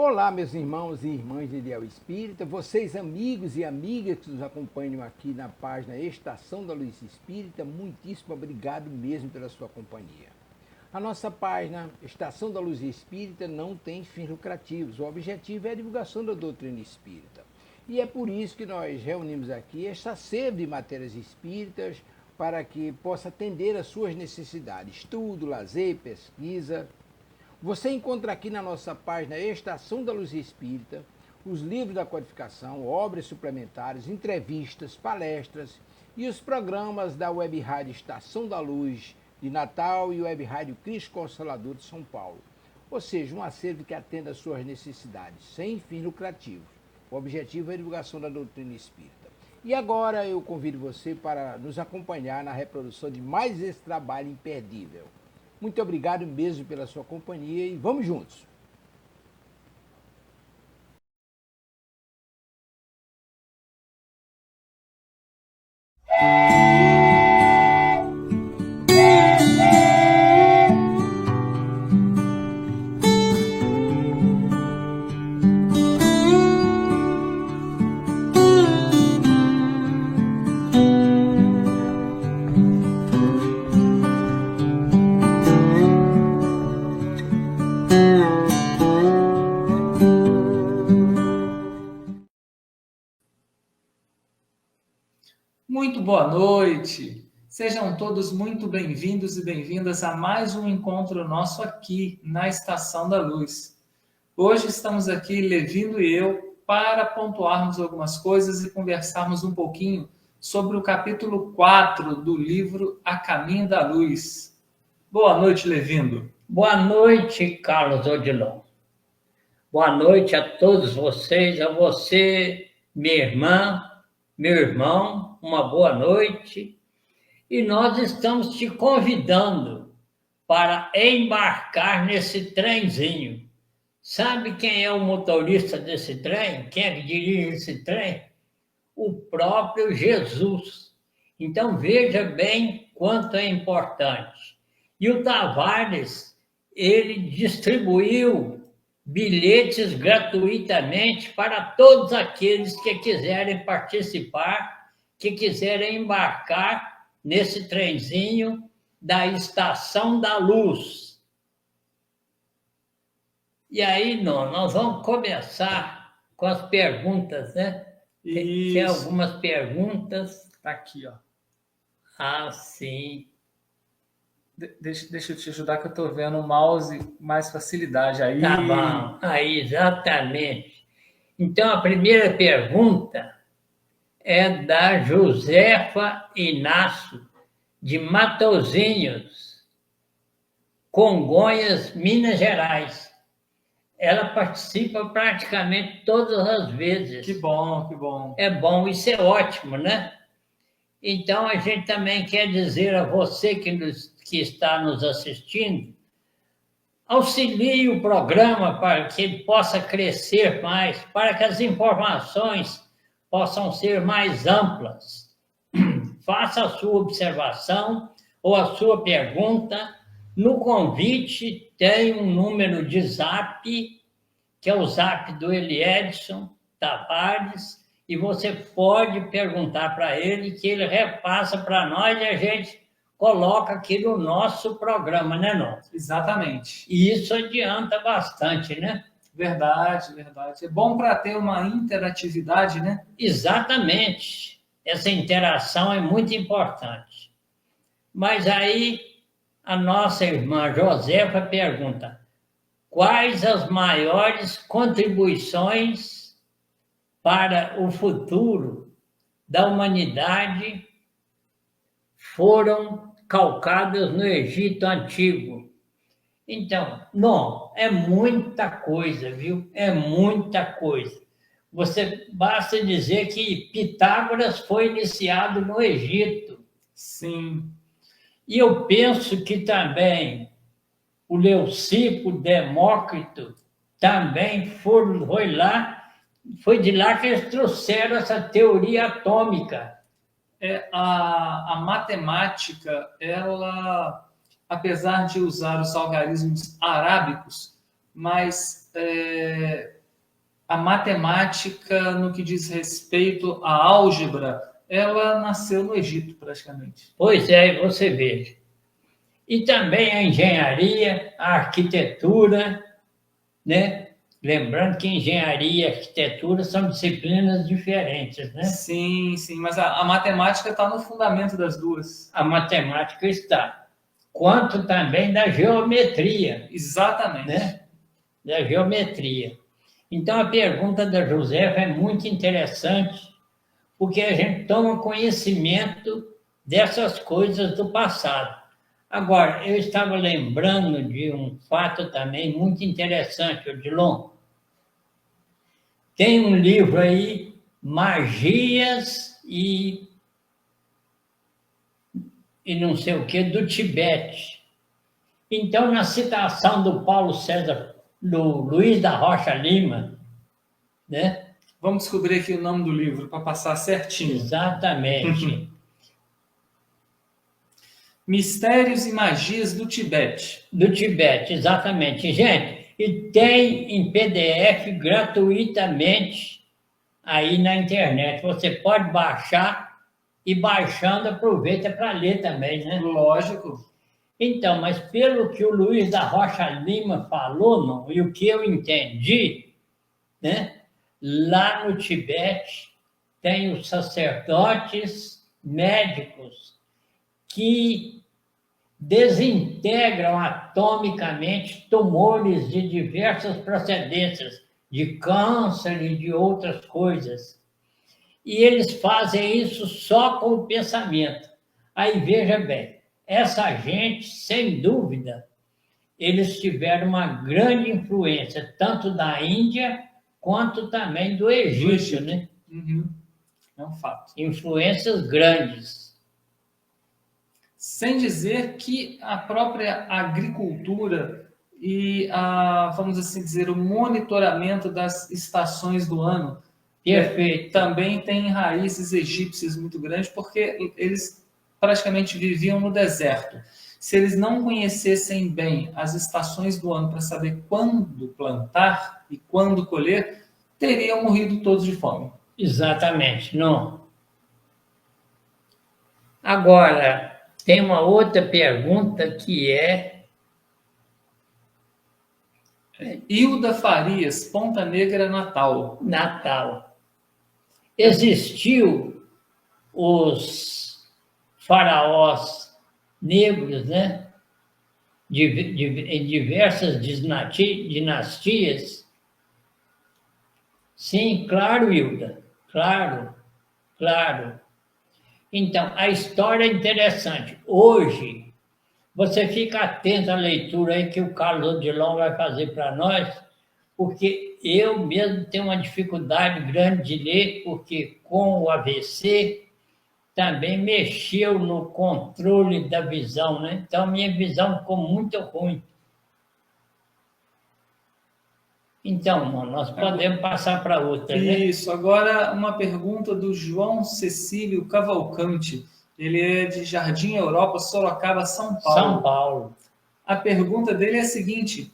Olá, meus irmãos e irmãs de Ideal Espírita, vocês amigos e amigas que nos acompanham aqui na página Estação da Luz Espírita, muitíssimo obrigado mesmo pela sua companhia. A nossa página Estação da Luz Espírita não tem fins lucrativos, o objetivo é a divulgação da doutrina espírita. E é por isso que nós reunimos aqui esta sede de matérias espíritas para que possa atender às suas necessidades, estudo, lazer, pesquisa. Você encontra aqui na nossa página Estação da Luz Espírita os livros da codificação, obras suplementares, entrevistas, palestras e os programas da Web Rádio Estação da Luz de Natal e Web Rádio Cristo Consolador de São Paulo. Ou seja, um acervo que atenda às suas necessidades, sem fins lucrativos. O objetivo é a divulgação da doutrina espírita. E agora eu convido você para nos acompanhar na reprodução de mais esse trabalho imperdível. Muito obrigado mesmo pela sua companhia e vamos juntos! Muito boa noite! Sejam todos muito bem-vindos e bem-vindas a mais um encontro nosso aqui na Estação da Luz. Hoje estamos aqui, Levino e eu, para pontuarmos algumas coisas e conversarmos um pouquinho sobre o capítulo 4 do livro A Caminho da Luz. Boa noite, Levino. Boa noite, Carlos Odilon. Boa noite a todos vocês, a você, minha irmã, meu irmão, uma boa noite. E nós estamos te convidando para embarcar nesse trenzinho. Sabe quem é o motorista desse trem? Quem é que dirige esse trem? O próprio Jesus. Então veja bem quanto é importante. E o Tavares, ele distribuiu bilhetes gratuitamente para todos aqueles que quiserem participar, que quiserem embarcar nesse trenzinho da Estação da Luz. E aí, nós vamos começar com as perguntas, né? Tem algumas perguntas. Tá aqui, ó. Ah, sim. Deixa eu te ajudar que eu estou vendo o mouse mais facilidade aí. Tá bom, aí, exatamente. Então, a primeira pergunta é da Josefa Inácio, de Matozinhos, Congonhas, Minas Gerais. Ela participa praticamente todas as vezes. Que bom, que bom. É bom, isso é ótimo, né? Então, a gente também quer dizer a você que está nos assistindo, auxilie o programa para que ele possa crescer mais, para que as informações possam ser mais amplas. Faça a sua observação ou a sua pergunta. No convite tem um número de zap, que é o zap do Eliedson Tavares, e você pode perguntar para ele, que ele repassa para nós e a gente coloca aqui no nosso programa, né, não? Exatamente. E isso adianta bastante, né? Verdade, verdade. É bom para ter uma interatividade, né? Exatamente. Essa interação é muito importante. Mas aí a nossa irmã Josefa pergunta: quais as maiores contribuições para o futuro da humanidade foram calcadas no Egito Antigo? Então, não, é muita coisa, viu? É muita coisa. Você basta dizer que Pitágoras foi iniciado no Egito. Sim. E eu penso que também o Leucipo, Demócrito, também foi de lá que eles trouxeram essa teoria atômica. A matemática, ela, apesar de usar os algarismos arábicos, mas a matemática, no que diz respeito à álgebra, ela nasceu no Egito, praticamente. Pois é, você veja. E também a engenharia, a arquitetura, né? Lembrando que engenharia e arquitetura são disciplinas diferentes, né? Sim, sim, mas a matemática está no fundamento das duas. A matemática está. Quanto também da geometria, Exatamente. né? Da geometria. Então, a pergunta da Josefa é muito interessante, porque a gente toma conhecimento dessas coisas do passado. Agora, eu estava lembrando de um fato também muito interessante, Odilon. Tem um livro aí, Magias e não sei o que, do Tibete. Então, na citação do Paulo César, do Luiz da Rocha Lima, né? Vamos descobrir aqui o nome do livro para passar certinho. Exatamente. Mistérios e Magias do Tibete. Do Tibete, exatamente. Gente, e tem em PDF gratuitamente aí na internet. Você pode baixar e baixando aproveita para ler também, né? Lógico. Então, mas pelo que o Luiz da Rocha Lima falou, não, e o que eu entendi, né? Lá no Tibete tem os sacerdotes médicos que desintegram atomicamente tumores de diversas procedências, de câncer e de outras coisas. E eles fazem isso só com o pensamento. Aí veja bem, essa gente, sem dúvida, eles tiveram uma grande influência, tanto da Índia quanto também do Egito, né? Uhum. É um fato. Influências grandes. Sem dizer que a própria agricultura e, vamos assim dizer, o monitoramento das estações do ano Perfeito. Também tem raízes egípcias muito grandes, porque eles praticamente viviam no deserto. Se eles não conhecessem bem as estações do ano para saber quando plantar e quando colher, teriam morrido todos de fome. Exatamente, não. Agora, tem uma outra pergunta que é... Hilda Farias, Ponta Negra, Natal. Natal. Existiu os faraós negros, né? Em diversas dinastias. Sim, claro, Hilda. Claro, claro. Então, a história é interessante. Hoje, você fica atento à leitura aí que o Carlos Odilon vai fazer para nós, porque eu mesmo tenho uma dificuldade grande de ler, porque com o AVC também mexeu no controle da visão, né? Então, minha visão ficou muito ruim. Então, nós podemos passar para outra, né? Isso. Agora, uma pergunta do João Cecílio Cavalcante. Ele é de Jardim Europa, Sorocaba, São Paulo. São Paulo. A pergunta dele é a seguinte: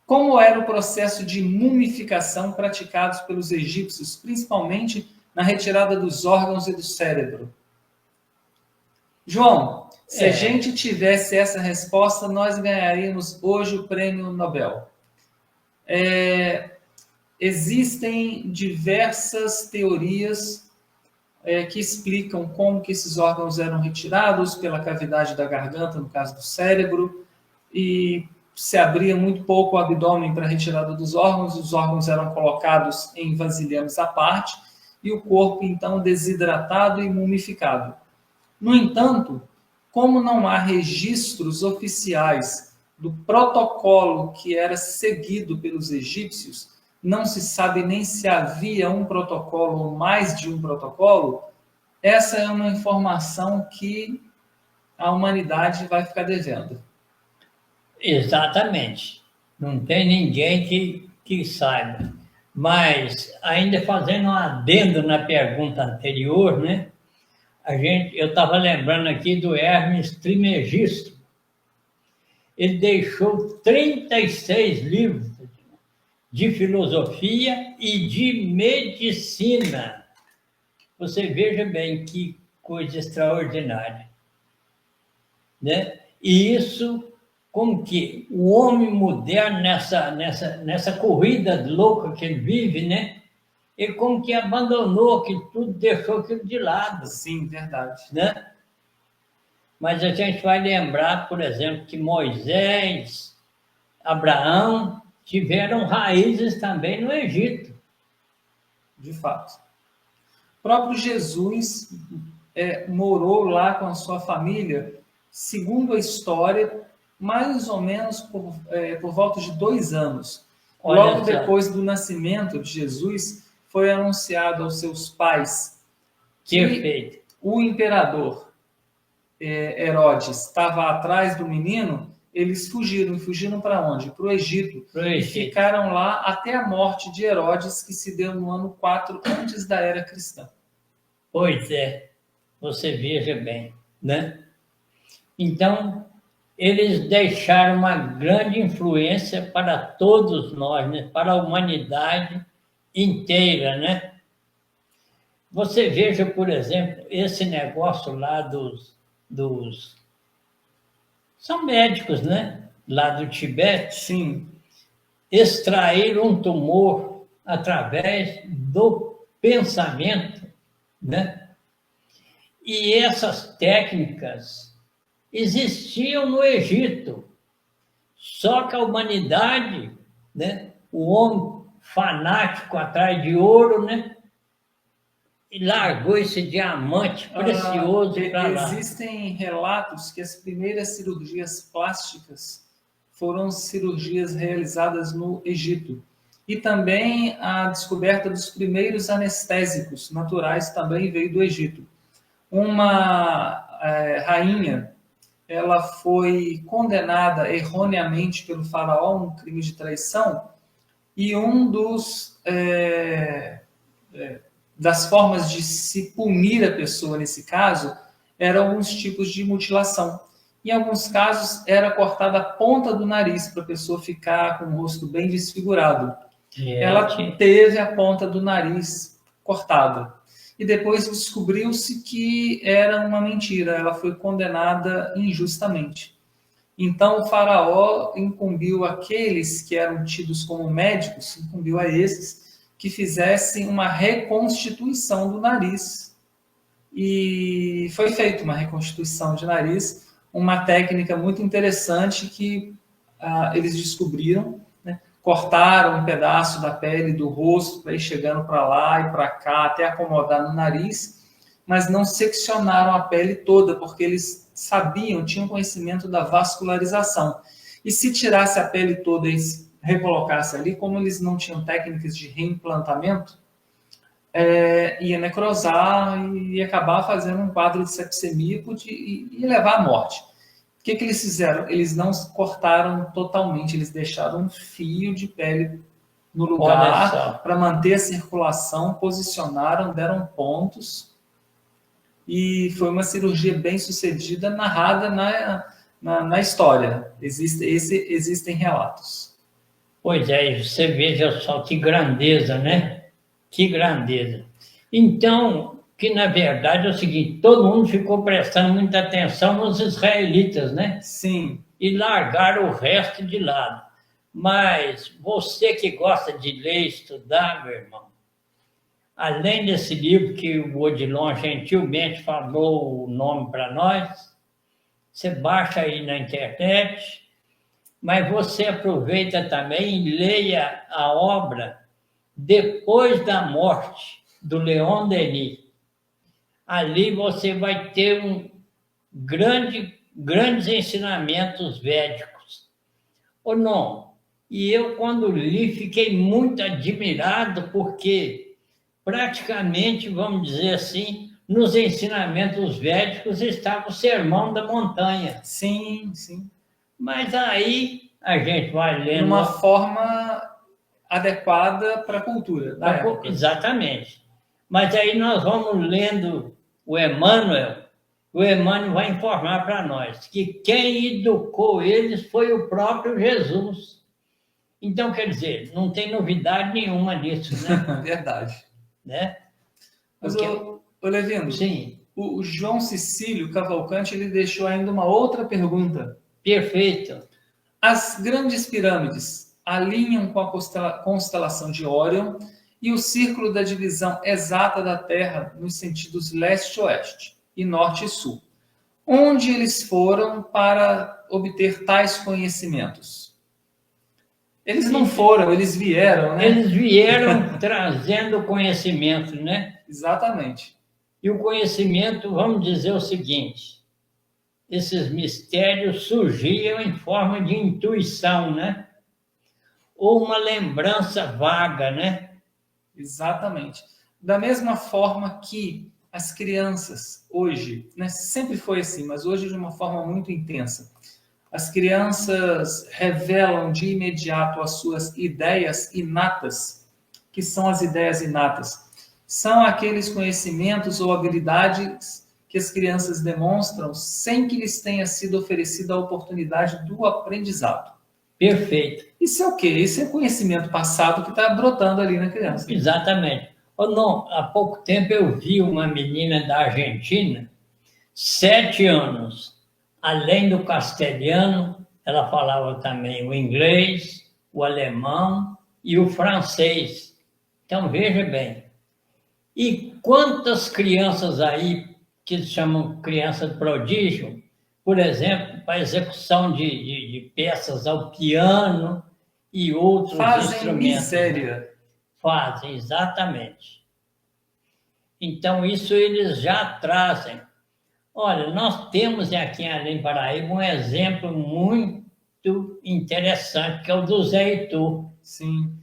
como era o processo de mumificação praticado pelos egípcios, principalmente na retirada dos órgãos e do cérebro? João, se a gente tivesse essa resposta, nós ganharíamos hoje o prêmio Nobel. Existem diversas teorias que explicam como que esses órgãos eram retirados pela cavidade da garganta, no caso do cérebro, e se abria muito pouco o abdômen para a retirada dos órgãos, os órgãos eram colocados em vasilhames à parte, e o corpo, então, desidratado e mumificado. No entanto, como não há registros oficiais do protocolo que era seguido pelos egípcios, não se sabe nem se havia um protocolo ou mais de um protocolo, essa é uma informação que a humanidade vai ficar devendo. Exatamente. Não tem ninguém que saiba. Mas, ainda fazendo um adendo na pergunta anterior, né? Eu estava lembrando aqui do Hermes Trismegisto. Ele deixou 36 livros de filosofia e de medicina. Você veja bem que coisa extraordinária, né? E isso, como que o homem moderno, nessa corrida louca que ele vive, né? Ele como que abandonou aquilo tudo, deixou aquilo de lado. Sim, verdade. Né? Mas a gente vai lembrar, por exemplo, que Moisés, Abraão tiveram raízes também no Egito. De fato. O próprio Jesus morou lá com a sua família, segundo a história, mais ou menos por volta de 2 anos. Logo depois do nascimento de Jesus, foi anunciado aos seus pais que o imperador Herodes estava atrás do menino. Eles fugiram. E fugiram para onde? Para o Egito. E ficaram lá até a morte de Herodes, que se deu no ano 4 antes da era cristã. Pois é, você veja bem, né? Então, eles deixaram uma grande influência para todos nós, né? Para a humanidade inteira, né? Você veja, por exemplo, esse negócio lá dos... São médicos, né? Lá do Tibete. Sim. Extraíram um tumor através do pensamento, né? E essas técnicas existiam no Egito. Só que a humanidade, né? O homem fanático atrás de ouro, né? E largou esse diamante precioso para lá. Existem relatos que as primeiras cirurgias plásticas foram cirurgias realizadas no Egito. E também a descoberta dos primeiros anestésicos naturais também veio do Egito. Uma rainha, ela foi condenada erroneamente pelo faraó, um crime de traição, e das formas de se punir a pessoa nesse caso eram alguns tipos de mutilação. Em alguns casos era cortada a ponta do nariz para a pessoa ficar com o rosto bem desfigurado. Ela teve a ponta do nariz cortada. E depois descobriu-se que era uma mentira. Ela foi condenada injustamente. Então o faraó incumbiu aqueles que eram tidos como médicos, incumbiu a esses que fizessem uma reconstituição do nariz. E foi feita uma reconstituição de nariz, uma técnica muito interessante que eles descobriram, né? Cortaram um pedaço da pele do rosto para ir chegando para lá e para cá, até acomodar no nariz, mas não seccionaram a pele toda, porque eles sabiam, tinham conhecimento da vascularização. E se tirasse a pele toda e recolocasse ali, como eles não tinham técnicas de reimplantamento, ia necrosar e acabar fazendo um quadro de sepsemia e levar à morte. O que eles fizeram? Eles não cortaram totalmente, eles deixaram um fio de pele no lugar para manter a circulação, posicionaram, deram pontos, e foi uma cirurgia bem sucedida, narrada na história. Existem relatos. Pois é, você veja só que grandeza, né? Que grandeza. Então, que na verdade é o seguinte, todo mundo ficou prestando muita atenção nos israelitas, né? Sim. E largaram o resto de lado. Mas você que gosta de ler e estudar, meu irmão, além desse livro que o Odilon gentilmente falou o nome para nós, você baixa aí na internet, mas você aproveita também e leia a obra Depois da Morte, do Leon Denis. Ali você vai ter grandes ensinamentos védicos. Ou não? E eu, quando li, fiquei muito admirado, porque praticamente, vamos dizer assim, nos ensinamentos védicos estava o Sermão da Montanha. Sim, sim. Mas aí a gente vai lendo... De uma forma adequada para a cultura da época. Exatamente. Mas aí nós vamos lendo o Emmanuel vai informar para nós que quem educou eles foi o próprio Jesus. Então, quer dizer, não tem novidade nenhuma nisso, né? Verdade. Né? Mas, Porque- ô Levindo, Sim, o João Cecílio Cavalcante ele deixou ainda uma outra pergunta. perfeito. As grandes pirâmides alinham com a constelação de Órion e o círculo da divisão exata da Terra nos sentidos leste-oeste e norte e sul. Onde eles foram para obter tais conhecimentos? Eles não foram, eles vieram, né? Eles vieram trazendo conhecimento, né? Exatamente. E o conhecimento, vamos dizer o seguinte, esses mistérios surgiam em forma de intuição, né? Ou uma lembrança vaga, né? Exatamente. Da mesma forma que as crianças hoje, né, sempre foi assim, mas hoje de uma forma muito intensa. As crianças revelam de imediato as suas ideias inatas, que são as ideias inatas. São aqueles conhecimentos ou habilidades que as crianças demonstram sem que lhes tenha sido oferecida a oportunidade do aprendizado. Perfeito. Isso é o quê? Isso é conhecimento passado que está brotando ali na criança. Exatamente. Oh, não, há pouco tempo eu vi uma menina da Argentina, 7 anos. Além do castelhano, ela falava também o inglês, o alemão e o francês. Então, veja bem. E quantas crianças aí, que chamam crianças prodígio, por exemplo, para execução de peças ao piano e outros Fazem instrumentos. miséria. Fazem, exatamente. Então, isso eles já trazem. Olha, nós temos aqui em Além Paraíba um exemplo muito interessante, que é o do Zé Heitor. Sim.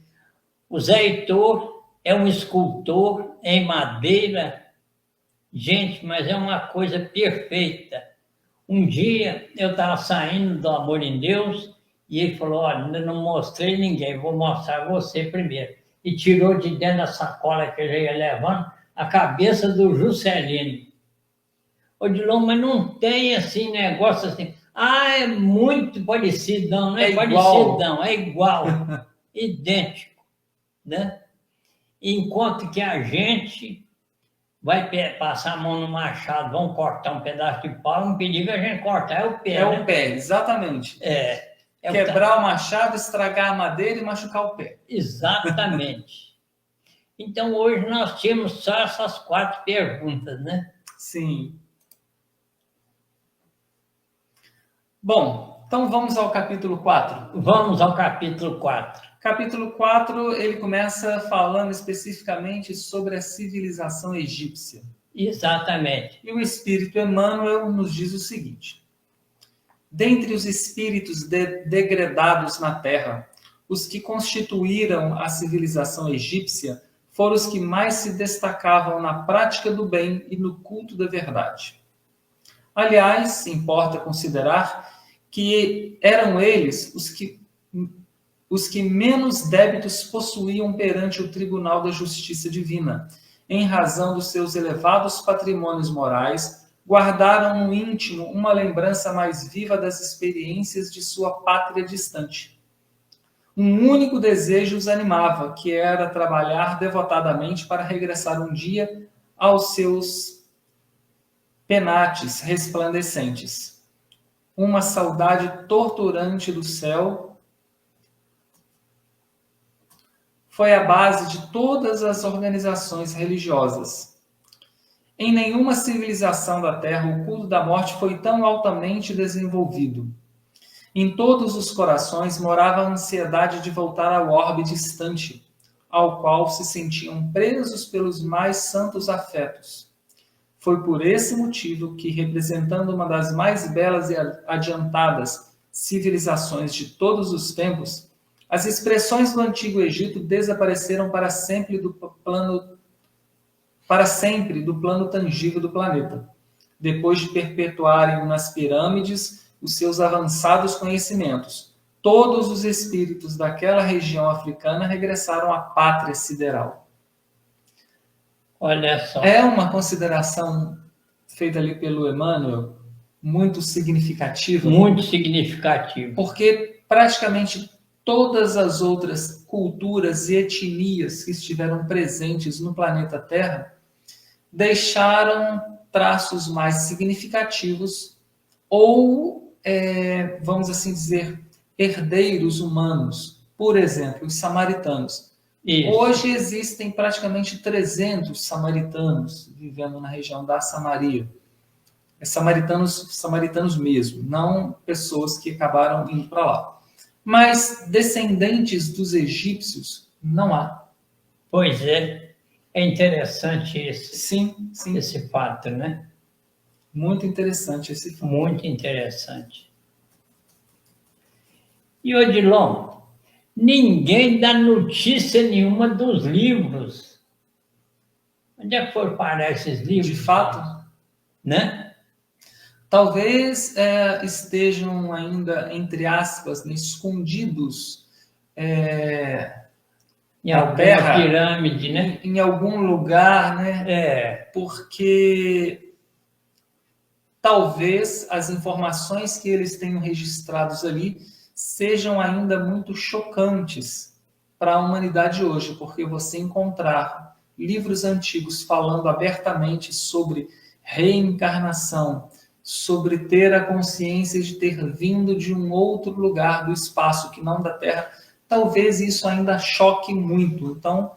O Zé Heitor é um escultor em madeira. Gente, mas é uma coisa perfeita. Um dia eu estava saindo do Amor em Deus e ele falou, olha, ainda não mostrei ninguém, vou mostrar você primeiro. E tirou de dentro da sacola que eu já ia levando a cabeça do Juscelino. Odilon, mas não tem assim negócio assim. Ah, é muito parecido, não é parecido, não, é igual, idêntico, né? Enquanto que a gente vai passar a mão no machado, vão cortar um pedaço de pau, não pedir que a gente cortar, é o pé. É né? o pé, exatamente. É Quebrar o machado, estragar a madeira e machucar o pé. Exatamente. Então, hoje nós tínhamos só essas 4 perguntas, né? Sim. Bom, então vamos ao capítulo 4. Vamos ao capítulo 4. Capítulo 4, ele começa falando especificamente sobre a civilização egípcia. Exatamente. E o espírito Emmanuel nos diz o seguinte: dentre os espíritos degradados na terra, os que constituíram a civilização egípcia foram os que mais se destacavam na prática do bem e no culto da verdade. Aliás, importa considerar que eram eles os que menos débitos possuíam perante o tribunal da justiça divina, em razão dos seus elevados patrimônios morais, guardaram no íntimo uma lembrança mais viva das experiências de sua pátria distante. Um único desejo os animava, que era trabalhar devotadamente para regressar um dia aos seus penates resplandecentes. Uma saudade torturante do céu foi a base de todas as organizações religiosas. Em nenhuma civilização da Terra o culto da morte foi tão altamente desenvolvido. Em todos os corações morava a ansiedade de voltar ao orbe distante, ao qual se sentiam presos pelos mais santos afetos. Foi por esse motivo que, representando uma das mais belas e adiantadas civilizações de todos os tempos, as expressões do Antigo Egito desapareceram para sempre do plano tangível do planeta, depois de perpetuarem nas pirâmides os seus avançados conhecimentos. Todos os espíritos daquela região africana regressaram à pátria sideral. Olha só. É uma consideração feita ali pelo Emmanuel muito significativa. Muito significativo. Porque praticamente todas as outras culturas e etnias que estiveram presentes no planeta Terra deixaram traços mais significativos ou, vamos assim dizer, herdeiros humanos. Por exemplo, os samaritanos. Isso. Hoje existem praticamente 300 samaritanos vivendo na região da Samaria. Samaritanos mesmo, não pessoas que acabaram indo para lá. Mas descendentes dos egípcios não há. Pois é. É interessante Sim. esse fato, né? Muito interessante esse fato. Muito interessante. E, Odilon, ninguém dá notícia nenhuma dos livros. Onde é que foram parar esses livros? De fato, Né? talvez estejam ainda, entre aspas, escondidos Em na alguma Terra, pirâmide, né? em algum lugar, né? Porque talvez as informações que eles tenham registrados ali sejam ainda muito chocantes para a humanidade hoje, porque você encontrar livros antigos falando abertamente sobre reencarnação, sobre ter a consciência de ter vindo de um outro lugar do espaço que não da Terra, talvez isso ainda choque muito. Então,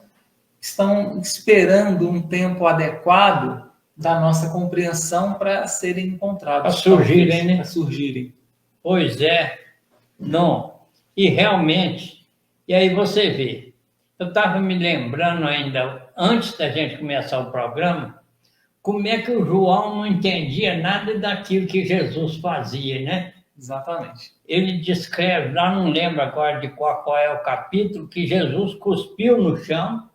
estão esperando um tempo adequado da nossa compreensão para serem encontrados. Para surgirem, né? Para surgirem. Pois é. Não. E realmente, e aí você vê, eu estava me lembrando ainda, antes da gente começar o programa, como é que o João não entendia nada daquilo que Jesus fazia, né? Exatamente. Ele descreve, lá não lembro agora de qual é o capítulo, que Jesus cuspiu no chão,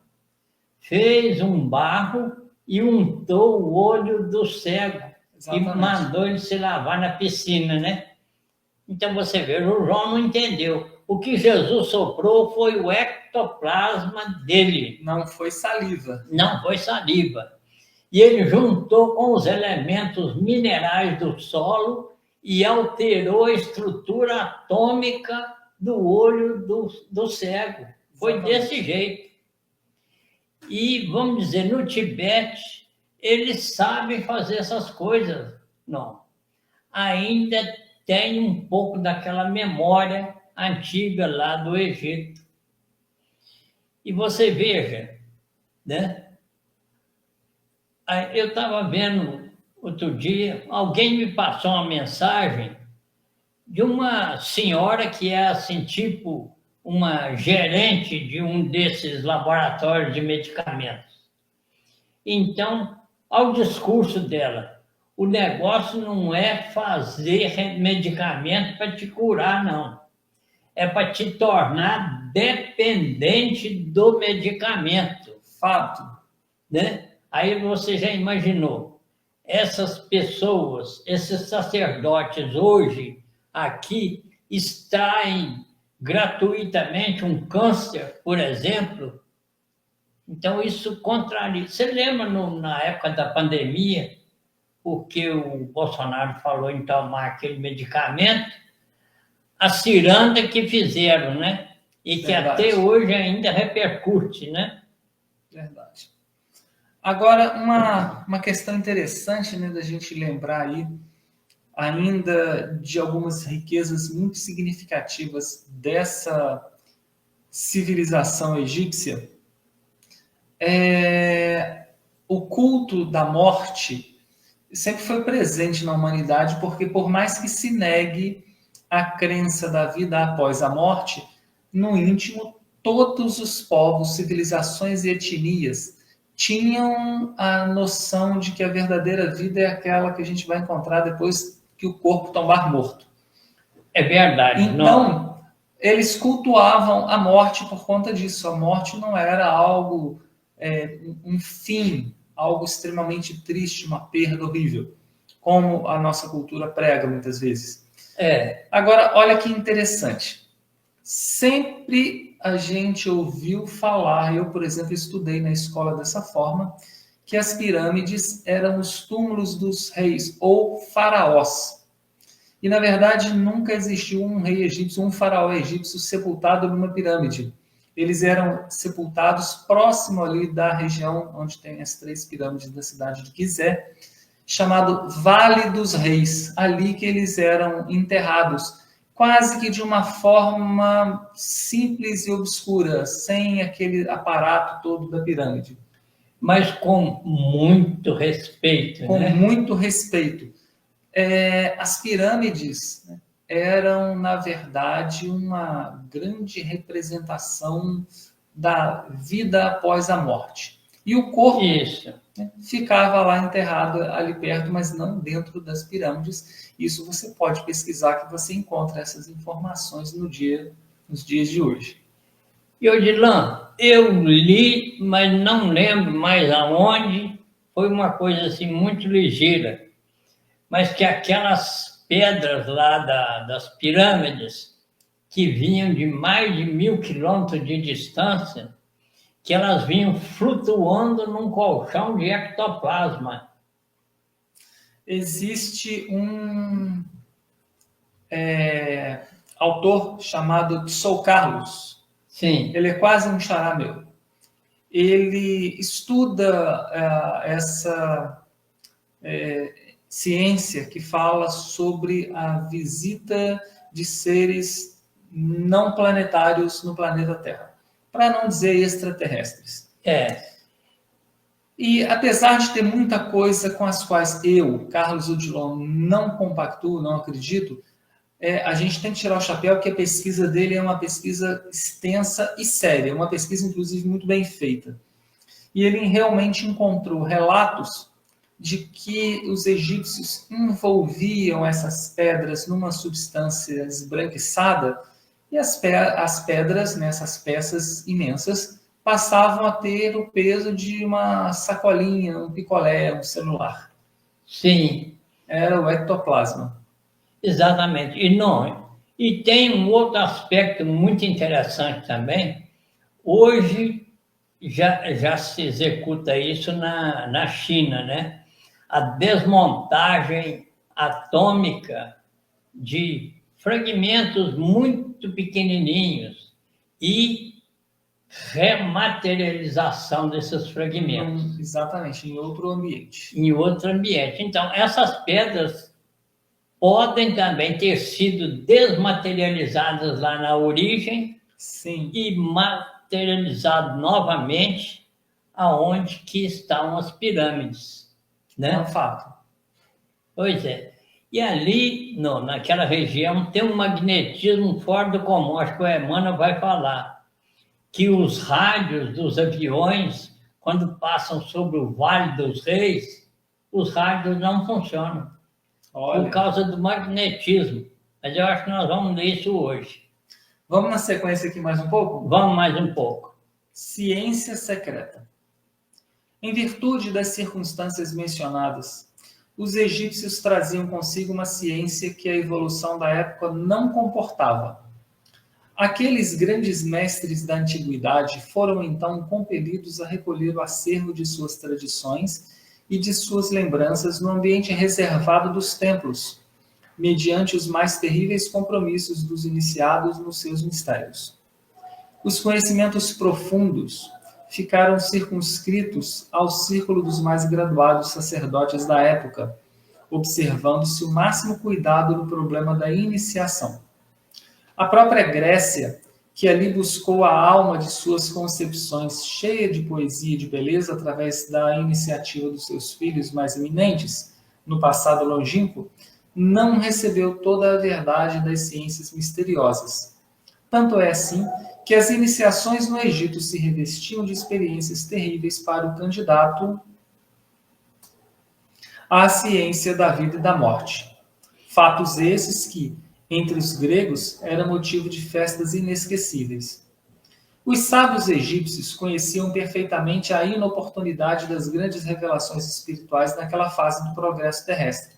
fez um barro e untou o olho do cego. Exatamente. E mandou ele se lavar na piscina, né? Então você vê, o João não entendeu. O que Jesus soprou foi o ectoplasma dele. Não foi saliva. Não foi saliva. E ele juntou com os elementos minerais do solo e alterou a estrutura atômica do olho do cego. Foi Exatamente. desse jeito. E, vamos dizer, no Tibete, eles sabem fazer essas coisas. Não. Ainda tem um pouco daquela memória antiga lá do Egito. E você veja, né? Eu estava vendo outro dia, alguém me passou uma mensagem de uma senhora que é assim, tipo uma gerente de um desses laboratórios de medicamentos. Então, ao discurso dela, o negócio não é fazer medicamento para te curar, não. É para te tornar dependente do medicamento. Fato. Né? Aí você já imaginou, essas pessoas, esses sacerdotes hoje aqui extraem gratuitamente um câncer, por exemplo. Então isso contraria. Você lembra na época da pandemia, porque o Bolsonaro falou em tomar aquele medicamento, a ciranda que fizeram, né? E que Verdade. até hoje ainda repercute, né? Verdade. Agora, uma questão interessante, né, da gente lembrar aí, ainda de algumas riquezas muito significativas dessa civilização egípcia, o culto da morte sempre foi presente na humanidade, porque por mais que se negue a crença da vida após a morte, no íntimo, todos os povos, civilizações e etnias tinham a noção de que a verdadeira vida é aquela que a gente vai encontrar depois que o corpo tombar morto. É verdade. Então, eles cultuavam a morte por conta disso. A morte não era algo, um fim, algo extremamente triste, uma perda horrível, como a nossa cultura prega muitas vezes. Agora, olha que interessante. Sempre a gente ouviu falar, eu, por exemplo, estudei na escola dessa forma, que as pirâmides eram os túmulos dos reis ou faraós. E, na verdade, nunca existiu um rei egípcio, um faraó egípcio sepultado numa pirâmide. Eles eram sepultados próximo ali da região onde tem as 3 pirâmides da cidade de Gizé, chamado Vale dos Reis. Ali que eles eram enterrados, quase que de uma forma simples e obscura, sem aquele aparato todo da pirâmide. Mas com muito respeito, Com né? muito respeito. As pirâmides, né, eram, na verdade, uma grande representação da vida após a morte. E o corpo, Isso. né, ficava lá enterrado ali perto, mas não dentro das pirâmides. Isso você pode pesquisar, que você encontra essas informações nos dias de hoje. E Odilon, eu li, mas não lembro mais aonde, foi uma coisa assim muito ligeira, mas que aquelas pedras lá das pirâmides, que vinham de mais de 1.000 quilômetros de distância, que elas vinham flutuando num colchão de ectoplasma. Existe um autor chamado São Carlos. Sim. Ele é quase um xará meu. Ele estuda essa ciência que fala sobre a visita de seres não planetários no planeta Terra, para não dizer extraterrestres. E apesar de ter muita coisa com as quais eu, Carlos Odilon, não compactuo, não acredito, a gente tem que tirar o chapéu, que a pesquisa dele é uma pesquisa extensa e séria, uma pesquisa, inclusive, muito bem feita. E ele realmente encontrou relatos de que os egípcios envolviam essas pedras numa substância esbranquiçada, e as pedras, nessas peças imensas, passavam a ter o peso de uma sacolinha, um picolé, um celular. Sim. Era o ectoplasma. Exatamente. E tem um outro aspecto muito interessante também. Hoje já se executa isso na China, né? A desmontagem atômica de fragmentos muito pequenininhos e rematerialização desses fragmentos. Exatamente, em outro ambiente. Em outro ambiente. Então, essas pedras podem também ter sido desmaterializadas lá na origem. Sim. E materializado novamente aonde que estão as pirâmides, né? É um fato. Pois é. E ali, naquela região, tem um magnetismo fora do comum. Acho que o Emmanuel vai falar que os rádios dos aviões, quando passam sobre o Vale dos Reis, os rádios não funcionam. Olha. Por causa do magnetismo. Mas eu acho que nós vamos ler isso hoje. Vamos na sequência aqui mais um pouco? Vamos mais um pouco. Ciência secreta. Em virtude das circunstâncias mencionadas, os egípcios traziam consigo uma ciência que a evolução da época não comportava. Aqueles grandes mestres da antiguidade foram então compelidos a recolher o acervo de suas tradições e de suas lembranças no ambiente reservado dos templos, mediante os mais terríveis compromissos dos iniciados nos seus mistérios. Os conhecimentos profundos ficaram circunscritos ao círculo dos mais graduados sacerdotes da época, observando-se o máximo cuidado no problema da iniciação. A própria Grécia, que ali buscou a alma de suas concepções cheia de poesia e de beleza através da iniciativa dos seus filhos mais eminentes, no passado longínquo, não recebeu toda a verdade das ciências misteriosas. Tanto é assim que as iniciações no Egito se revestiam de experiências terríveis para o candidato à ciência da vida e da morte. Fatos esses que, entre os gregos, eram motivo de festas inesquecíveis. Os sábios egípcios conheciam perfeitamente a inoportunidade das grandes revelações espirituais naquela fase do progresso terrestre.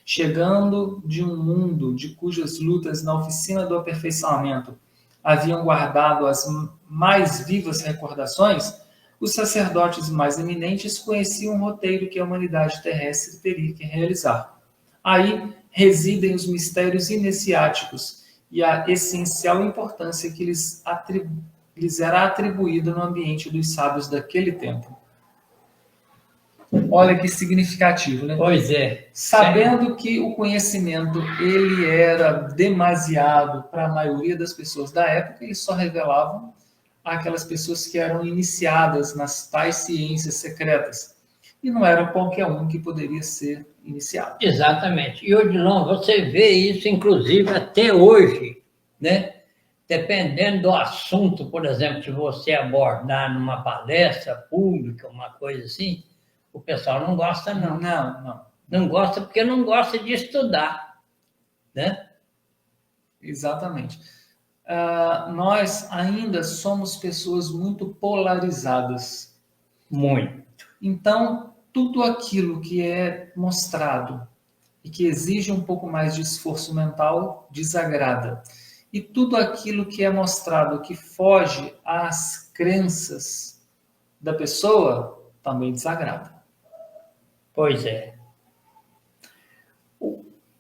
Chegando de um mundo de cujas lutas na oficina do aperfeiçoamento haviam guardado as mais vivas recordações, os sacerdotes mais eminentes conheciam o roteiro que a humanidade terrestre teria que realizar. Aí residem os mistérios iniciáticos e a essencial importância que lhes era atribuída no ambiente dos sábios daquele tempo. Olha que significativo, né? Pois é. Sabendo que o conhecimento ele era demasiado para a maioria das pessoas da época, eles só revelavam àquelas pessoas que eram iniciadas nas tais ciências secretas. E não era qualquer um que poderia ser iniciado. Exatamente. E, Odilon, você vê isso, inclusive, até hoje, né? Dependendo do assunto, por exemplo, se você abordar numa palestra pública, uma coisa assim, o pessoal não gosta, não. Não. Não gosta porque não gosta de estudar, né? Exatamente. Nós ainda somos pessoas muito polarizadas. Muito. Então, tudo aquilo que é mostrado e que exige um pouco mais de esforço mental desagrada. E tudo aquilo que é mostrado que foge às crenças da pessoa também desagrada. Pois é.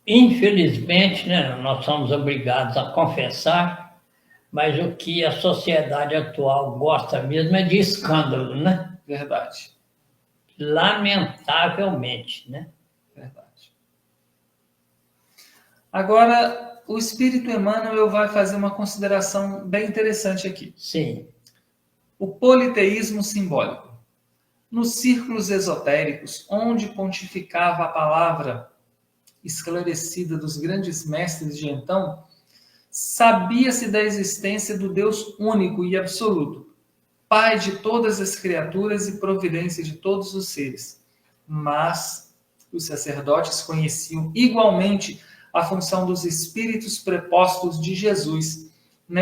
Infelizmente, né, nós somos obrigados a confessar, mas o que a sociedade atual gosta mesmo é de escândalo, né? Verdade. Lamentavelmente, né? Verdade. Agora, o Espírito Emmanuel vai fazer uma consideração bem interessante aqui. Sim. O politeísmo simbólico. Nos círculos esotéricos, onde pontificava a palavra esclarecida dos grandes mestres de então, sabia-se da existência do Deus único e absoluto, Pai de todas as criaturas e providência de todos os seres. Mas os sacerdotes conheciam igualmente a função dos espíritos prepostos de Jesus, na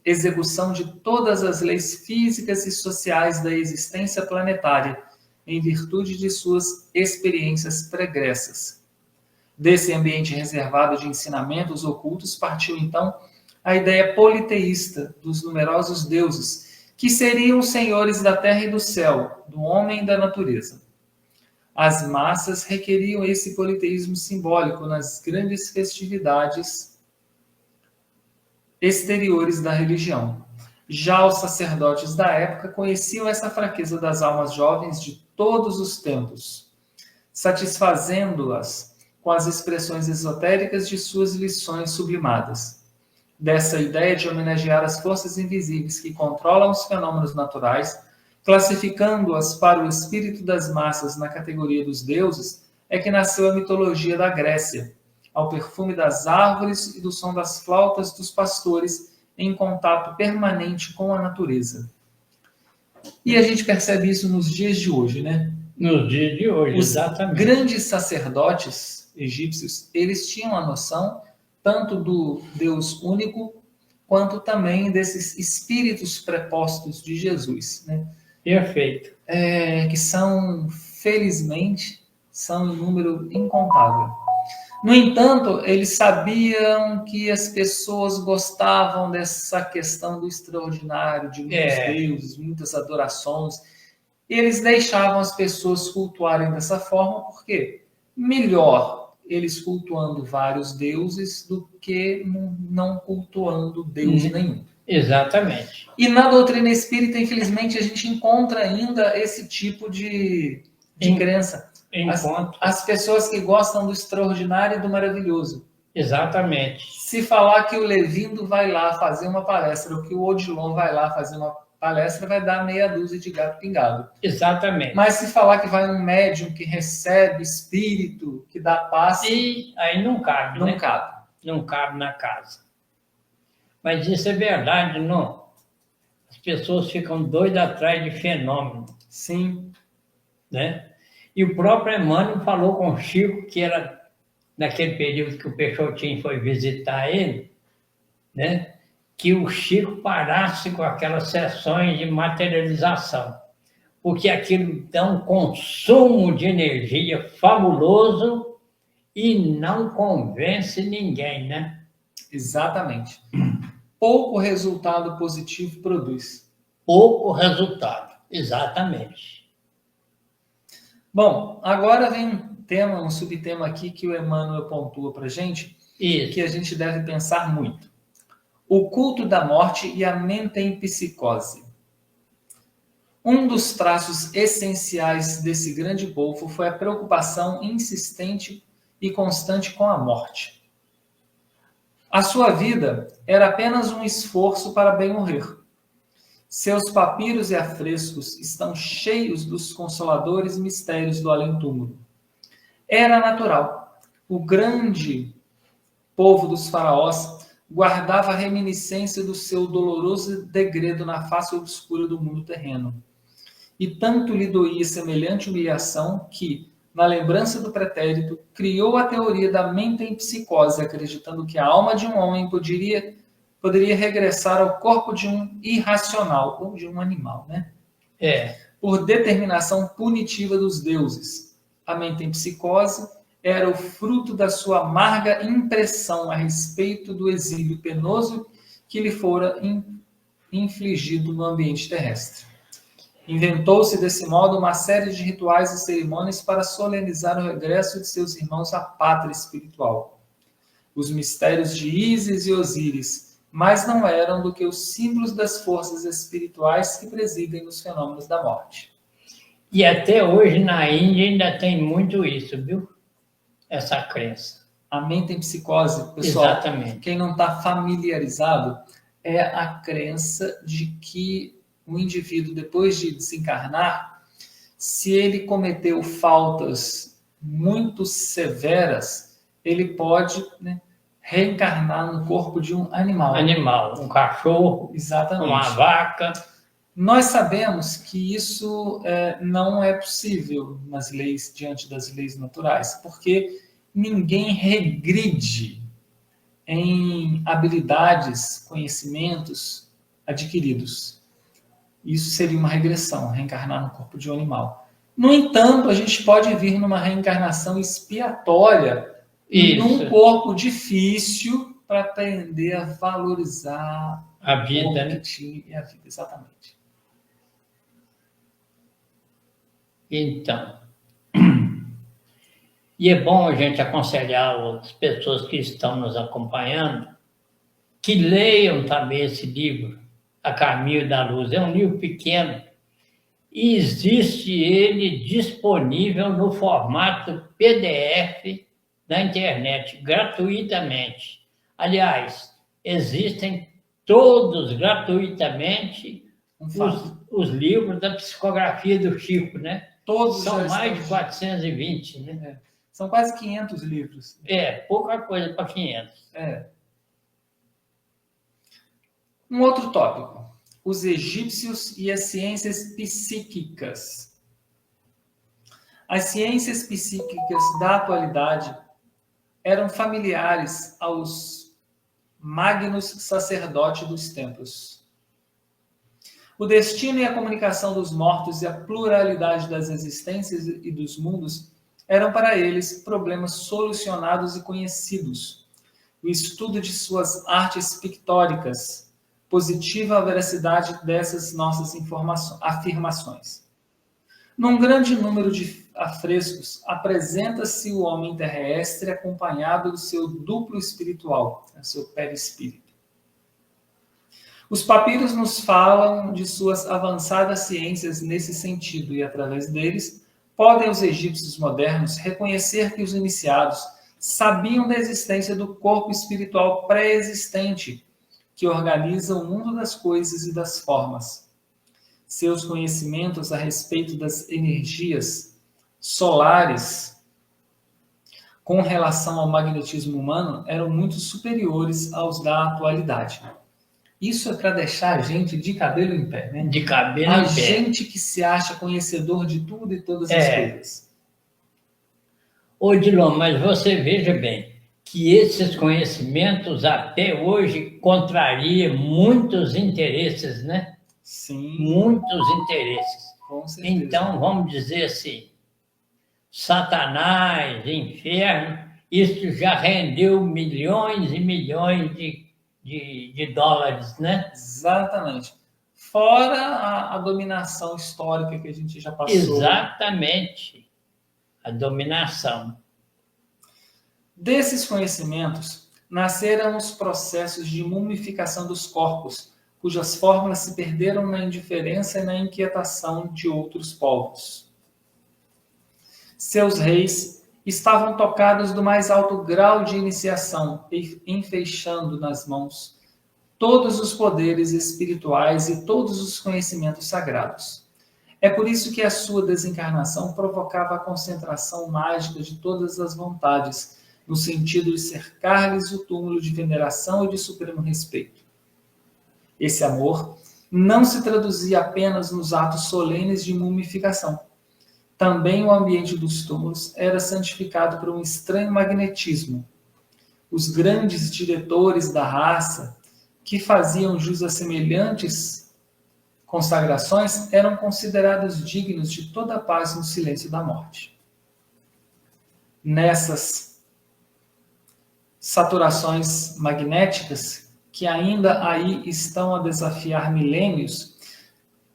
execução de todas as leis físicas e sociais da existência planetária, em virtude de suas experiências pregressas. Desse ambiente reservado de ensinamentos ocultos partiu, então, a ideia politeísta dos numerosos deuses, que seriam os senhores da terra e do céu, do homem e da natureza. As massas requeriam esse politeísmo simbólico nas grandes festividades exteriores da religião. Já os sacerdotes da época conheciam essa fraqueza das almas jovens de todos os tempos, satisfazendo-as com as expressões esotéricas de suas lições sublimadas. Dessa ideia de homenagear as forças invisíveis que controlam os fenômenos naturais, classificando-as para o espírito das massas na categoria dos deuses, é que nasceu a mitologia da Grécia, ao perfume das árvores e do som das flautas dos pastores, em contato permanente com a natureza. E a gente percebe isso nos dias de hoje, né? Nos dias de hoje, Os exatamente. grandes sacerdotes egípcios, eles tinham a noção tanto do Deus único, quanto também desses espíritos prepostos de Jesus, né? Perfeito. Que são, felizmente, são em número incontável. No entanto, eles sabiam que as pessoas gostavam dessa questão do extraordinário, de muitos deuses, muitas adorações. Eles deixavam as pessoas cultuarem dessa forma, porque melhor eles cultuando vários deuses do que não cultuando Deus nenhum. Exatamente. E na doutrina espírita, infelizmente, a gente encontra ainda esse tipo de crença. As pessoas que gostam do extraordinário e do maravilhoso. Exatamente. Se falar que o Levindo vai lá fazer uma palestra, ou que o Odilon vai lá fazer uma palestra, vai dar meia dúzia de gato pingado. Exatamente. Mas se falar que vai um médium que recebe espírito, que dá paz... E aí não cabe, não né? cabe. Não cabe na casa. Mas isso é verdade, não? As pessoas ficam doidas atrás de fenômeno. Sim. Né? E o próprio Emmanuel falou com o Chico, que era naquele período que o Peixotinho foi visitar ele, né? Que o Chico parasse com aquelas sessões de materialização, porque aquilo dá um consumo de energia fabuloso e não convence ninguém, né? Exatamente. Pouco resultado positivo produz. Pouco resultado, exatamente. Bom, agora vem tema, um subtema aqui que o Emmanuel pontua para a gente, Isso. que a gente deve pensar muito. O culto da morte e a mentempsicose. Um dos traços essenciais desse grande povo foi a preocupação insistente e constante com a morte. A sua vida era apenas um esforço para bem morrer. Seus papiros e afrescos estão cheios dos consoladores mistérios do além-túmulo. Era natural. O grande povo dos faraós guardava a reminiscência do seu doloroso degredo na face obscura do mundo terreno. E tanto lhe doía semelhante humilhação que, na lembrança do pretérito, criou a teoria da mentempsicose, acreditando que a alma de um homem poderia regressar ao corpo de um irracional, ou de um animal, né? Por determinação punitiva dos deuses. A mentempsicose era o fruto da sua amarga impressão a respeito do exílio penoso que lhe fora infligido no ambiente terrestre. Inventou-se desse modo uma série de rituais e cerimônias para solenizar o regresso de seus irmãos à pátria espiritual. Os mistérios de Ísis e Osíris, mas não eram do que os símbolos das forças espirituais que presidem os fenômenos da morte. E até hoje na Índia ainda tem muito isso, viu? Essa crença. A mentempsicose, pessoal, Exatamente. Quem não está familiarizado, é a crença de que o indivíduo, depois de desencarnar, se ele cometeu faltas muito severas, ele pode, né, reencarnar no corpo de um animal. Um cachorro, Exatamente. uma vaca. Nós sabemos que isso não é possível nas leis, diante das leis naturais, porque ninguém regride em habilidades, conhecimentos adquiridos. Isso seria uma regressão, reencarnar no corpo de um animal. No entanto, a gente pode vir numa reencarnação expiatória num corpo difícil para aprender a valorizar a vida, né? E a vida, exatamente. Então, e é bom a gente aconselhar as pessoas que estão nos acompanhando que leiam também esse livro, A Caminho da Luz. É um livro pequeno e existe ele disponível no formato PDF na internet, gratuitamente. Aliás, existem todos gratuitamente os livros da psicografia do Chico, né? Todos são mais de 420, né? São quase 500 livros. Pouca coisa para 500. Um outro tópico. Os egípcios e as ciências psíquicas. As ciências psíquicas da atualidade eram familiares aos magnos sacerdotes dos templos. O destino e a comunicação dos mortos e a pluralidade das existências e dos mundos eram para eles problemas solucionados e conhecidos. O estudo de suas artes pictóricas positiva a veracidade dessas nossas afirmações. Num grande número de afrescos, apresenta-se o homem terrestre acompanhado do seu duplo espiritual, seu perispírito. Os papiros nos falam de suas avançadas ciências nesse sentido e, através deles, podem os egípcios modernos reconhecer que os iniciados sabiam da existência do corpo espiritual pré-existente que organiza o mundo das coisas e das formas. Seus conhecimentos a respeito das energias solares com relação ao magnetismo humano eram muito superiores aos da atualidade. Isso é para deixar a gente de cabelo em pé, né? De cabelo em pé. A gente que se acha conhecedor de tudo e todas as coisas. Ô, Dilon, mas você veja bem que esses conhecimentos até hoje contrariam muitos interesses, né? Sim. Muitos interesses. Com certeza. Então, vamos dizer assim, Satanás, inferno, isso já rendeu milhões e milhões de dólares, né? Exatamente. Fora a dominação histórica que a gente já passou. Exatamente. a dominação. Desses conhecimentos nasceram os processos de mumificação dos corpos, cujas fórmulas se perderam na indiferença e na inquietação de outros povos. Seus reis estavam tocados do mais alto grau de iniciação, enfeixando nas mãos todos os poderes espirituais e todos os conhecimentos sagrados. É por isso que a sua desencarnação provocava a concentração mágica de todas as vontades, no sentido de cercar-lhes o túmulo de veneração e de supremo respeito. Esse amor não se traduzia apenas nos atos solenes de mumificação. Também o ambiente dos túmulos era santificado por um estranho magnetismo. Os grandes diretores da raça, que faziam jus a semelhantes consagrações, eram considerados dignos de toda a paz no silêncio da morte. Nessas saturações magnéticas, que ainda aí estão a desafiar milênios,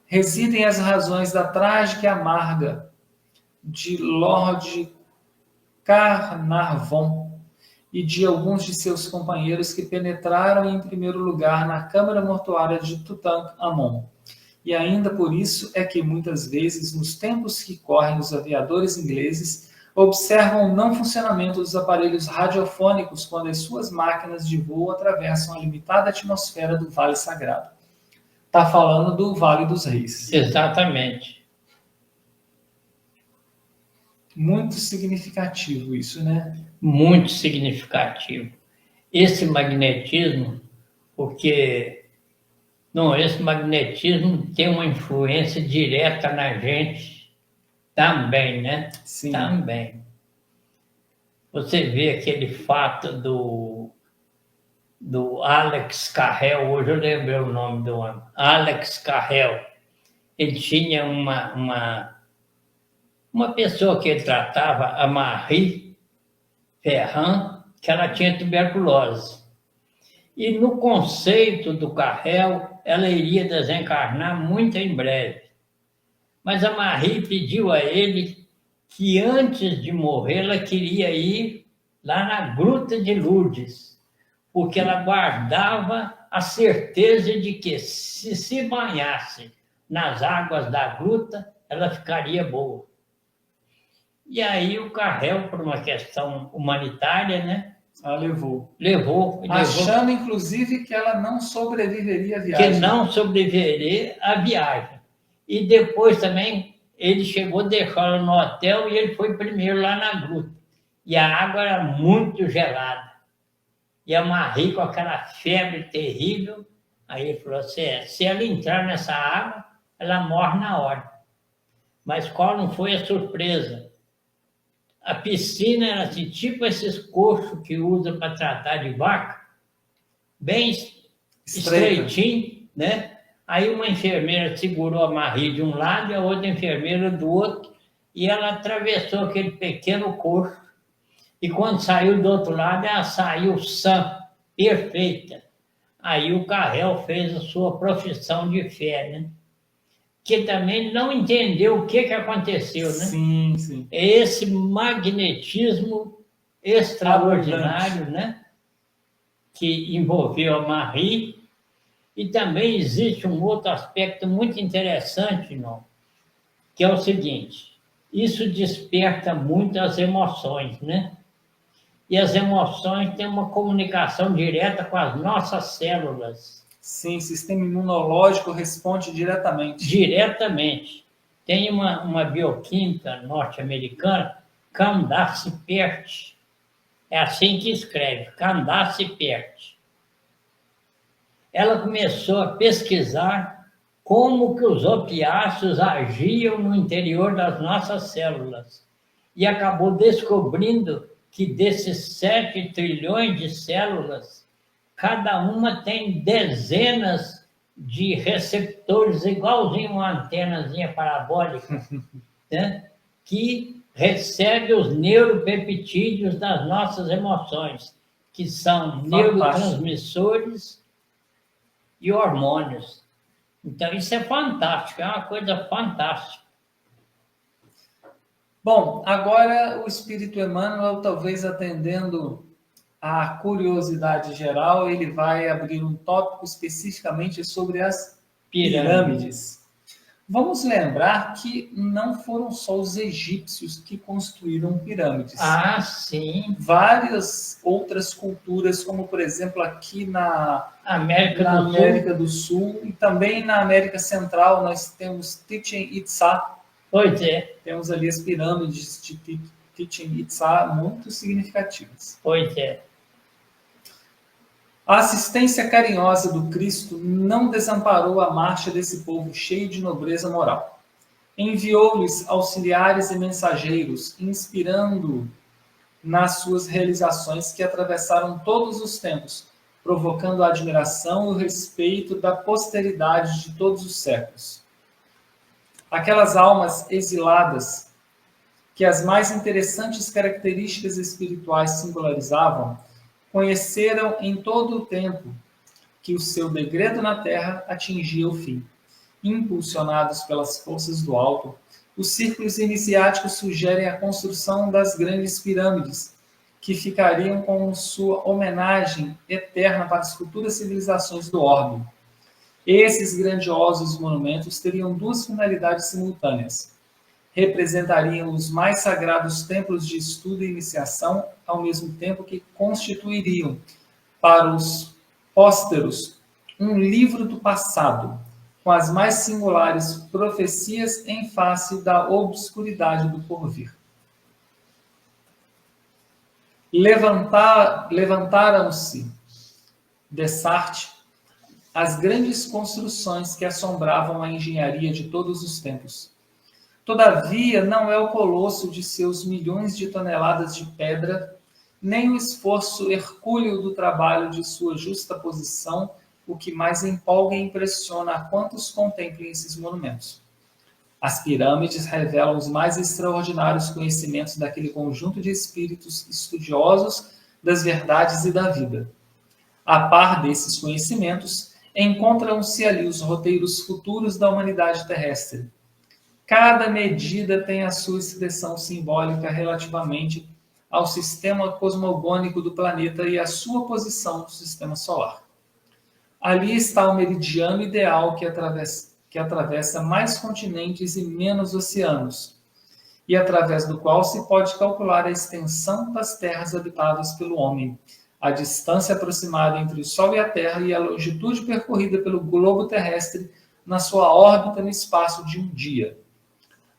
residem as razões da trágica e amarga de Lord Carnarvon e de alguns de seus companheiros que penetraram em primeiro lugar na câmara mortuária de Tutankhamon. E ainda por isso é que muitas vezes, nos tempos que correm, os aviadores ingleses observam o não funcionamento dos aparelhos radiofônicos quando as suas máquinas de voo atravessam a limitada atmosfera do Vale Sagrado. Está falando do Vale dos Reis. Exatamente. Muito significativo isso, né? Muito significativo. Esse magnetismo, porque esse magnetismo tem uma influência direta na gente também, né? Sim. Também. Você vê aquele fato do Alex Carrel, hoje eu lembrei o nome do homem, Alex Carrel. Ele tinha uma pessoa que ele tratava, a Marie Ferrand, que ela tinha tuberculose. E no conceito do Carrel, ela iria desencarnar muito em breve. Mas a Marie pediu a ele que antes de morrer, ela queria ir lá na Gruta de Lourdes, porque ela guardava a certeza de que se banhasse nas águas da gruta, ela ficaria boa. E aí o Carrel, por uma questão humanitária, né? Levou. Achando, inclusive, que ela não sobreviveria à viagem. Que não sobreviveria à viagem. E depois também ele chegou a deixá-la no hotel e ele foi primeiro lá na gruta. E a água era muito gelada. E a Marie, com aquela febre terrível, aí ele falou assim, se ela entrar nessa água, ela morre na hora. Mas qual não foi a surpresa? A piscina era assim, tipo esses coxos que usa para tratar de vaca, bem estreitinho, né? Aí uma enfermeira segurou a Marie de um lado e a outra enfermeira do outro, e ela atravessou aquele pequeno coxo. E quando saiu do outro lado, ela saiu sã, perfeita. Aí o Carrel fez a sua profissão de fé, né? Que também não entendeu o que aconteceu, né? Sim. Esse magnetismo extraordinário, né? Que envolveu a Marie. E também existe um outro aspecto muito interessante, não? Que é o seguinte, isso desperta muito as emoções, né? E as emoções têm uma comunicação direta com as nossas células. Sim, o sistema imunológico responde diretamente. Diretamente. Tem uma bioquímica norte-americana, Candace Pert. É assim que escreve, Candace Pert. Ela começou a pesquisar como que os opiáceos agiam no interior das nossas células. E acabou descobrindo que desses 7 trilhões de células, cada uma tem dezenas de receptores, igualzinho uma antenazinha parabólica, né? Que recebe os neuropeptídeos das nossas emoções, que são neurotransmissores e hormônios. Então, isso é fantástico, é uma coisa fantástica. Bom, agora o Espírito Emmanuel, talvez atendendo à curiosidade geral, ele vai abrir um tópico especificamente sobre as pirâmides. Vamos lembrar que não foram só os egípcios que construíram pirâmides. Ah, sim. Várias outras culturas, como por exemplo aqui na América do Sul e também na América Central, nós temos Chichén Itzá. Pois é. Temos ali as pirâmides de Chichén Itzá muito significativas. Pois é. A assistência carinhosa do Cristo não desamparou a marcha desse povo cheio de nobreza moral. Enviou-lhes auxiliares e mensageiros, inspirando nas suas realizações que atravessaram todos os tempos, provocando a admiração e o respeito da posteridade de todos os séculos. Aquelas almas exiladas, que as mais interessantes características espirituais singularizavam, conheceram em todo o tempo que o seu degredo na terra atingia o fim. Impulsionados pelas forças do alto, os círculos iniciáticos sugerem a construção das grandes pirâmides, que ficariam como sua homenagem eterna para as futuras civilizações do orbe. Esses grandiosos monumentos teriam duas finalidades simultâneas. Representariam os mais sagrados templos de estudo e iniciação, ao mesmo tempo que constituiriam, para os pósteros, um livro do passado, com as mais singulares profecias em face da obscuridade do porvir. Levantaram-se, Dessarte, as grandes construções que assombravam a engenharia de todos os tempos. Todavia, não é o colosso de seus milhões de toneladas de pedra, nem o esforço hercúleo do trabalho de sua justa posição, o que mais empolga e impressiona a quantos contemplem esses monumentos. As pirâmides revelam os mais extraordinários conhecimentos daquele conjunto de espíritos estudiosos das verdades e da vida. A par desses conhecimentos, encontram-se ali os roteiros futuros da humanidade terrestre. Cada medida tem a sua expressão simbólica relativamente ao sistema cosmogônico do planeta e à sua posição no sistema solar. Ali está o meridiano ideal que atravessa mais continentes e menos oceanos, e através do qual se pode calcular a extensão das terras habitadas pelo homem, a distância aproximada entre o Sol e a Terra e a longitude percorrida pelo globo terrestre na sua órbita no espaço de um dia.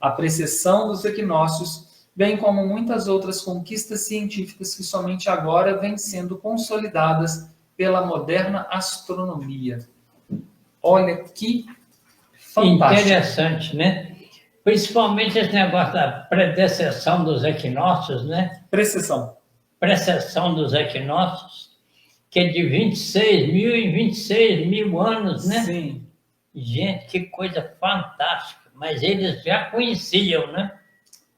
A precessão dos equinócios, bem como muitas outras conquistas científicas que somente agora vêm sendo consolidadas pela moderna astronomia. Olha que fantástico. Interessante, né? Principalmente esse negócio da predecessão dos equinócios, né? Precessão dos equinócios, que é de 26 mil em 26 mil anos, né? Sim. Gente, que coisa fantástica. Mas eles já conheciam, né?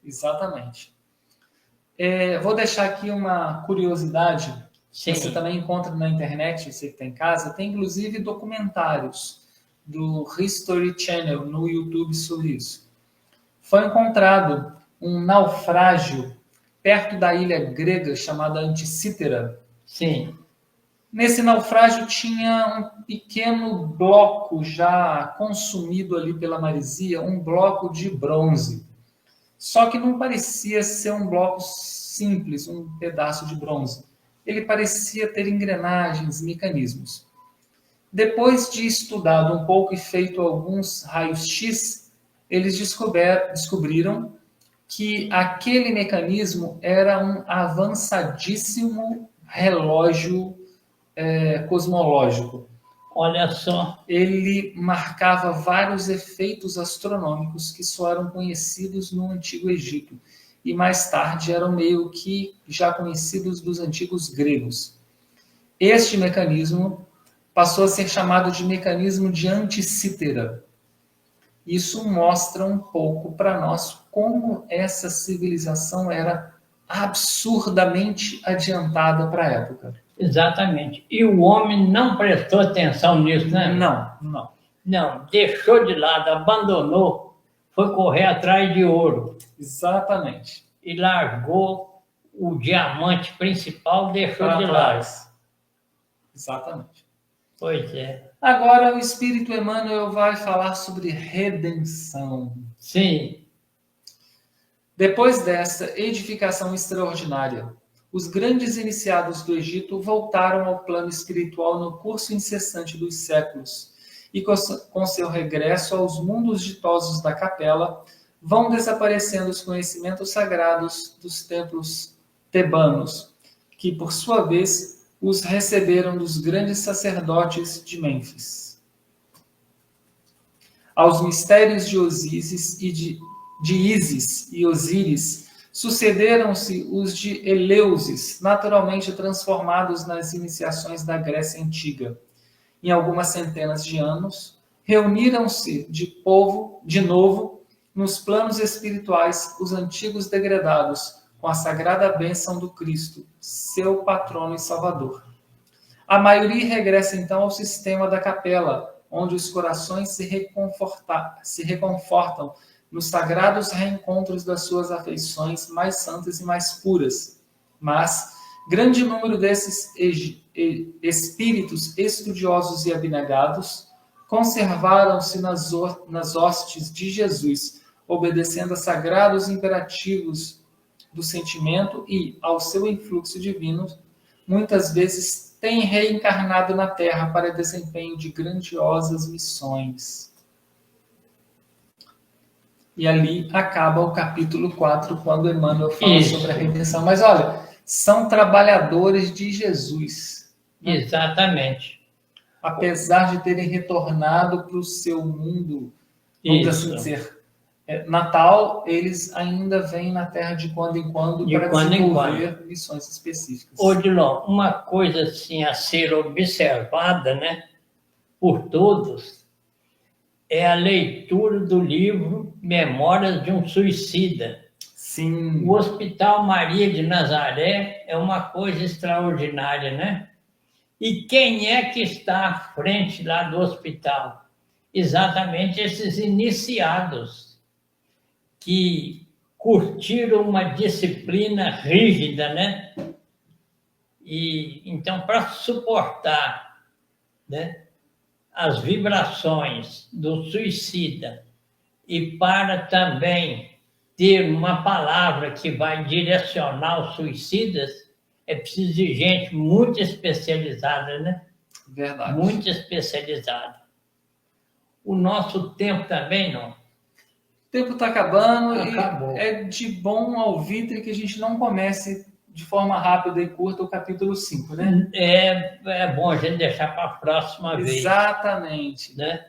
Exatamente. Vou deixar aqui uma curiosidade. Sim. Você também encontra na internet, você que está em casa, tem inclusive documentários do History Channel no YouTube sobre isso. Foi encontrado um naufrágio perto da ilha grega chamada Anticítera. Sim. Nesse naufrágio tinha um pequeno bloco já consumido ali pela maresia, um bloco de bronze. Só que não parecia ser um bloco simples, um pedaço de bronze. Ele parecia ter engrenagens, mecanismos. Depois de estudado um pouco e feito alguns raios-x, eles descobriram que aquele mecanismo era um avançadíssimo relógio cosmológico. Olha só. Ele marcava vários efeitos astronômicos que só eram conhecidos no Antigo Egito e mais tarde eram meio que já conhecidos dos antigos gregos. Este mecanismo passou a ser chamado de mecanismo de Anticítera. Isso mostra um pouco para nós como essa civilização era absurdamente adiantada para a época. Exatamente. E o homem não prestou atenção nisso, né? Não. Não, deixou de lado, abandonou. foi correr atrás de ouro Exatamente. e largou o diamante principal, deixou Para de lado. trás. Exatamente. Pois é. Agora o Espírito Emmanuel vai falar sobre redenção. Sim, Depois dessa edificação extraordinária, os grandes iniciados do Egito voltaram ao plano espiritual no curso incessante dos séculos, e com seu regresso aos mundos ditosos da capela, vão desaparecendo os conhecimentos sagrados dos templos tebanos, que, por sua vez, os receberam dos grandes sacerdotes de Mênfis. Aos mistérios de Osíris e de Ísis e Osíris sucederam-se os de Eleusis, naturalmente transformados nas iniciações da Grécia Antiga. Em algumas centenas de anos, reuniram-se de novo nos planos espirituais os antigos degredados, com a sagrada bênção do Cristo, seu patrono e salvador. A maioria regressa então ao sistema da capela, onde os corações se reconfortam nos sagrados reencontros das suas afeições mais santas e mais puras. Mas grande número desses espíritos estudiosos e abnegados conservaram-se nas hostes de Jesus, obedecendo a sagrados imperativos do sentimento e, ao seu influxo divino, muitas vezes têm reencarnado na Terra para desempenho de grandiosas missões. E ali acaba o capítulo 4, quando Emmanuel fala sobre a redenção. Mas olha, são trabalhadores de Jesus. Né? Exatamente. Apesar de terem retornado para o seu mundo, vamos assim dizer, natal, eles ainda vêm na Terra de quando em quando para desenvolver missões específicas. Odilon, uma coisa assim a ser observada, né, por todos, é a leitura do livro Memórias de um Suicida. Sim. O Hospital Maria de Nazaré é uma coisa extraordinária, né? E quem é que está à frente lá do hospital? Exatamente esses iniciados que curtiram uma disciplina rígida, né? E então, para suportar, né, as vibrações do suicida e para também ter uma palavra que vai direcionar os suicidas, é preciso de gente muito especializada, né? Verdade. Muito especializada. O nosso tempo também, não? O tempo está acabando. Acabou. E é de bom alvitre que a gente não comece de forma rápida e curta o capítulo 5, né? É bom a gente deixar para a próxima vez. Exatamente. Né?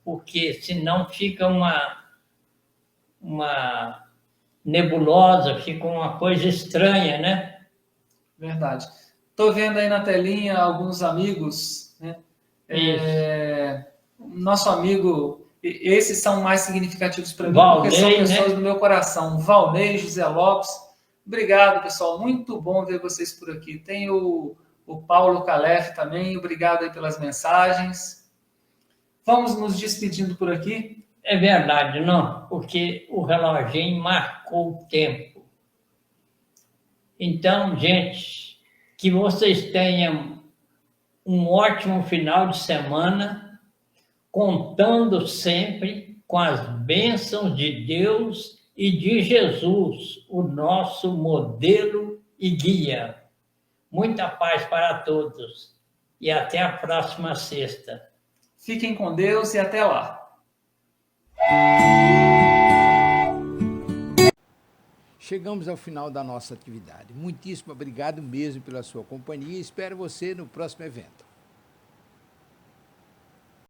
Porque senão fica uma nebulosa, fica uma coisa estranha, né? Verdade. Estou vendo aí na telinha alguns amigos, né? Nosso amigo, esses são mais significativos para mim, Valnei, porque são pessoas né? do meu coração. Valnei, José Lopes. Obrigado, pessoal. Muito bom ver vocês por aqui. Tem o Paulo Calef também. Obrigado aí pelas mensagens. Vamos nos despedindo por aqui. É verdade, não? Porque o reloginho marcou o tempo. Então, gente, que vocês tenham um ótimo final de semana, contando sempre com as bênçãos de Deus e de Jesus, o nosso modelo e guia. Muita paz para todos e até a próxima sexta. Fiquem com Deus e até lá. Chegamos ao final da nossa atividade. Muitíssimo obrigado mesmo pela sua companhia e espero você no próximo evento.